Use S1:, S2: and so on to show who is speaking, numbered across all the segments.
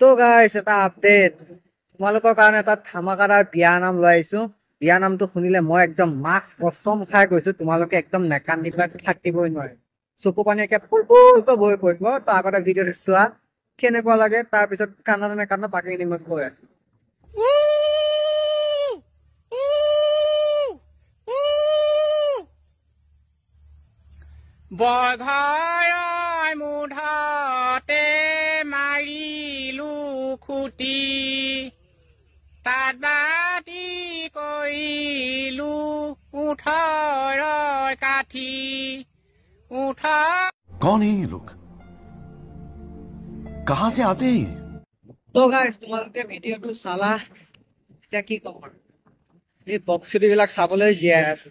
S1: তো গাইছ এটা আপডেট তোমালোকৰ কাৰণে এটা ধামাকাদাৰ বিয়া নাম লৈ আহিছো। বিয়া নামটো শুনিলে মই একদম মাক কসম খাই গৈছো তোমালোকে একদম নেকান্দিবা থাকিবই নোৱাৰে। চকু পানী একে ফুলফুলকৈ বৈ পৰিব। তো আগতে ভিডিঅ'টো চোৱা কেনেকুৱা লাগে, তাৰপিছত কান্দা নেকান্দা বাকীখিনি মই কৈ আছো।
S2: বঘাই মুধাতে মাৰিলো খুটি তাত বাতি কৰিলো উঠৰ কাঠি
S3: कौन है ये लोग? कहां से आते हैं?
S1: তো গাইছ তোমালোকে ভিডিঅ'টো চালা, এতিয়া কি কম আৰু এই বক্সুটিবিলাক চাবলৈ জীয়াই আছো।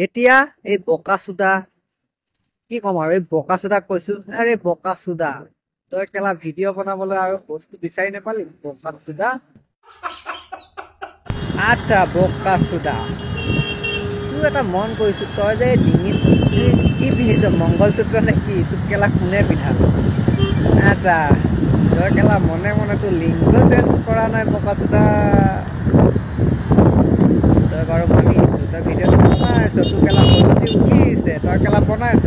S1: এতিয়া এই বোকা চোদা কি কম আৰু এই বোকা চোদাক কৈছো, আৰে বোকা চোদা তই কেলা ভিডিঅ' বনাবলৈ আৰু বস্তু বিচাৰি নাপালি বোকা চোদা। আচ্ছা বোকা চোদা, তোৰ এটা মন কৰিছো, তই যে ডিঙিত কি পিন্ধিছ মংগলসূত্ৰ নে কি? তোক কেলা কোনে পিন্ধাব? আচ্ছা তই কেলা মনে মনে তোৰ লিংগ চেঞ্জ কৰা নাই বোকা চোদা। তই বাৰু মানিছো তই ভিডিঅ'টো বনাইছ, তোৰ কেলা ফটোটি উঠিছে, তই কেলা বনাইছ,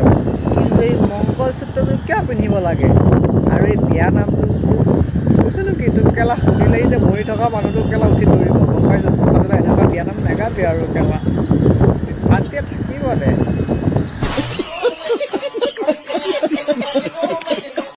S1: কিন্তু এই মংগলসূত্ৰটো কিয় পিন্ধিব লাগে? আৰু এই বিয়া নামটো কৈছিলো কি তোক কেলা শুনিলেই যে মৰি থকা মানুহটোক কেলা উঠি ধৰিব, গম পাইছ? এনেকুৱা বিয়া নাম নেগাবি আৰু কেলা ভালকে থাকিব দে।